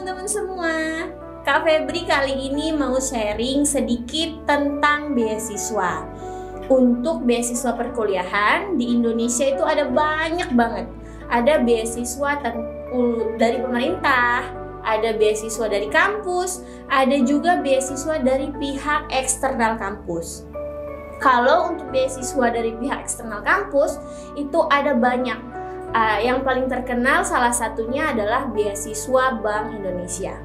teman-teman semua. Kak Febri kali ini mau sharing sedikit tentang beasiswa. Untuk beasiswa perkuliahan di Indonesia itu ada banyak banget. Ada beasiswa dari pemerintah, ada beasiswa dari kampus, ada juga beasiswa dari pihak eksternal kampus. Kalau untuk beasiswa dari pihak eksternal kampus itu ada banyak. Yang paling terkenal salah satunya adalah beasiswa Bank Indonesia.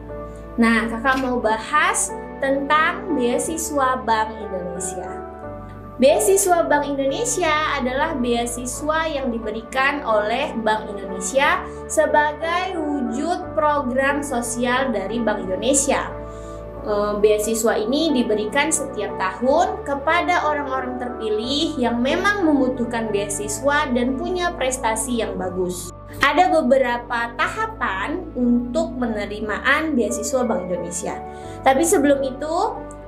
Nah, kakak mau bahas tentang beasiswa Bank Indonesia. Beasiswa Bank Indonesia adalah beasiswa yang diberikan oleh Bank Indonesia sebagai wujud program sosial dari Bank Indonesia. Beasiswa ini diberikan setiap tahun kepada orang-orang terpilih yang memang membutuhkan beasiswa dan punya prestasi yang bagus. Ada beberapa tahapan untuk penerimaan beasiswa Bank Indonesia. Tapi sebelum itu,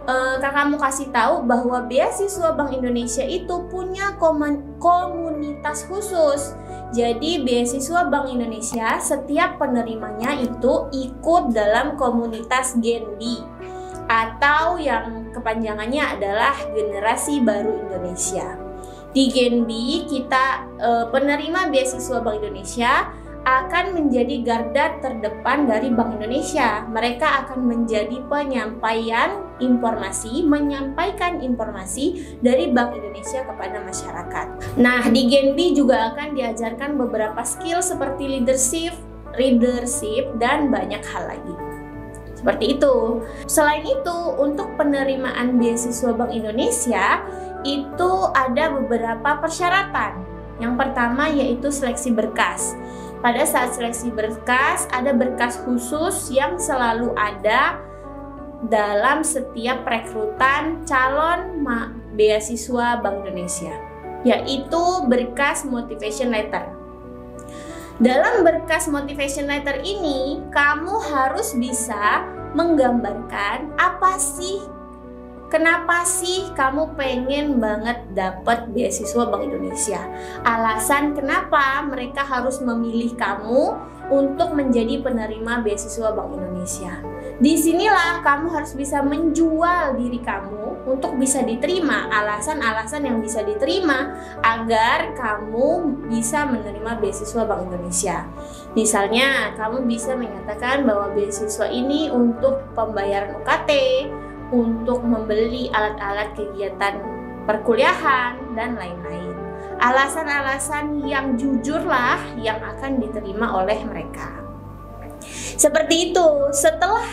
kakak mau kasih tahu bahwa beasiswa Bank Indonesia itu punya komunitas khusus. Jadi beasiswa Bank Indonesia setiap penerimanya itu ikut dalam komunitas Genbi, atau yang kepanjangannya adalah Generasi Baru Indonesia. Di Genbi kita penerima beasiswa Bank Indonesia akan menjadi garda terdepan dari Bank Indonesia. Mereka akan menjadi menyampaikan informasi dari Bank Indonesia kepada masyarakat. Nah, di Genbi juga akan diajarkan beberapa skill seperti leadership dan banyak hal lagi. Seperti itu. Selain itu, untuk penerimaan beasiswa Bank Indonesia itu ada beberapa persyaratan. Yang pertama yaitu seleksi berkas. Pada saat seleksi berkas, ada berkas khusus yang selalu ada dalam setiap rekrutan calon beasiswa Bank Indonesia, yaitu berkas motivation letter. Dalam berkas motivation letter ini, kamu harus bisa menggambarkan kenapa sih kamu pengen banget dapat beasiswa Bank Indonesia. Alasan kenapa mereka harus memilih kamu untuk menjadi penerima beasiswa Bank Indonesia. Disinilah kamu harus bisa menjual diri kamu untuk bisa diterima, alasan-alasan yang bisa diterima agar kamu bisa menerima beasiswa Bank Indonesia. Misalnya, kamu bisa menyatakan bahwa beasiswa ini untuk pembayaran UKT, untuk membeli alat-alat kegiatan perkuliahan, dan lain-lain. Alasan-alasan yang jujurlah yang akan diterima oleh mereka. Seperti itu. Setelah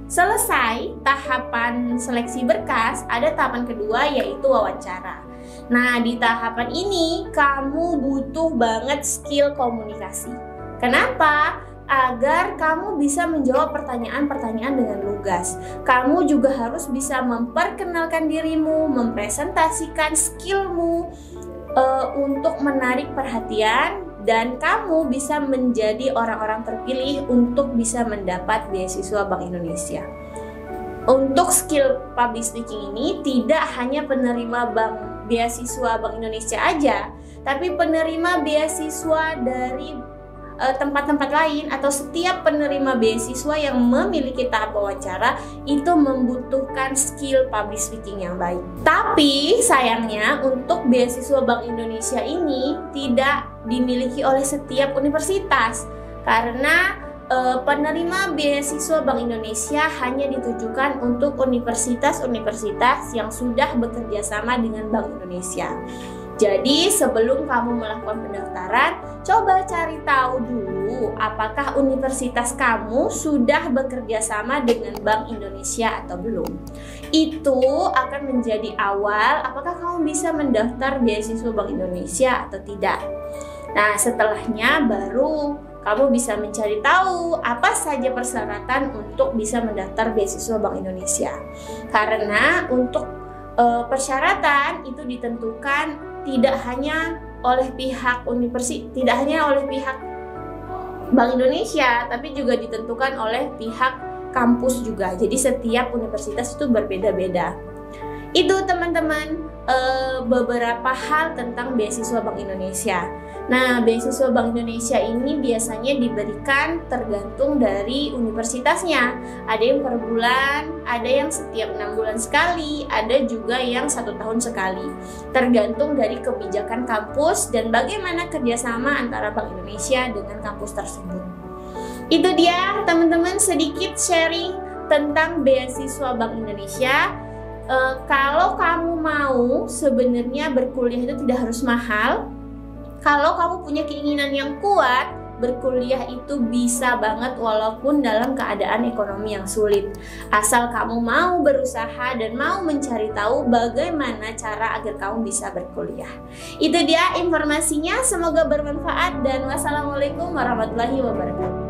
selesai tahapan seleksi berkas, ada tahapan kedua yaitu wawancara. Nah, di tahapan ini kamu butuh banget skill komunikasi. Kenapa? Agar kamu bisa menjawab pertanyaan-pertanyaan dengan lugas. Kamu juga harus bisa memperkenalkan dirimu, mempresentasikan skillmu untuk menarik perhatian, dan kamu bisa menjadi orang-orang terpilih untuk bisa mendapat beasiswa Bank Indonesia. Untuk skill public speaking ini tidak hanya penerima beasiswa Bank Indonesia aja, tapi penerima beasiswa dari tempat-tempat lain atau setiap penerima beasiswa yang memiliki tahap wawancara itu membutuhkan skill public speaking yang baik. Tapi sayangnya untuk beasiswa Bank Indonesia ini tidak dimiliki oleh setiap universitas karena penerima beasiswa Bank Indonesia hanya ditujukan untuk universitas-universitas yang sudah bekerja sama dengan Bank Indonesia. Jadi sebelum kamu melakukan pendaftaran, coba cari tahu dulu apakah universitas kamu sudah bekerja sama dengan Bank Indonesia atau belum. Itu akan menjadi awal apakah kamu bisa mendaftar beasiswa Bank Indonesia atau tidak. Nah, setelahnya baru kamu bisa mencari tahu apa saja persyaratan untuk bisa mendaftar beasiswa Bank Indonesia. Karena untuk persyaratan itu ditentukan tidak hanya oleh pihak Bank Indonesia, tapi juga ditentukan oleh pihak kampus juga. Jadi setiap universitas itu berbeda-beda. Itu teman-teman beberapa hal tentang beasiswa Bank Indonesia. Nah, beasiswa Bank Indonesia ini biasanya diberikan tergantung dari universitasnya. Ada yang per bulan, ada yang setiap 6 bulan sekali, ada juga yang 1 tahun sekali. Tergantung dari kebijakan kampus dan bagaimana kerjasama antara Bank Indonesia dengan kampus tersebut. Itu dia teman-teman sedikit sharing tentang beasiswa Bank Indonesia. Kalau kamu mau sebenarnya berkuliah itu tidak harus mahal. Kalau kamu punya keinginan yang kuat, berkuliah itu bisa banget walaupun dalam keadaan ekonomi yang sulit. Asal kamu mau berusaha dan mau mencari tahu bagaimana cara agar kamu bisa berkuliah. Itu dia informasinya, semoga bermanfaat dan wassalamualaikum warahmatullahi wabarakatuh.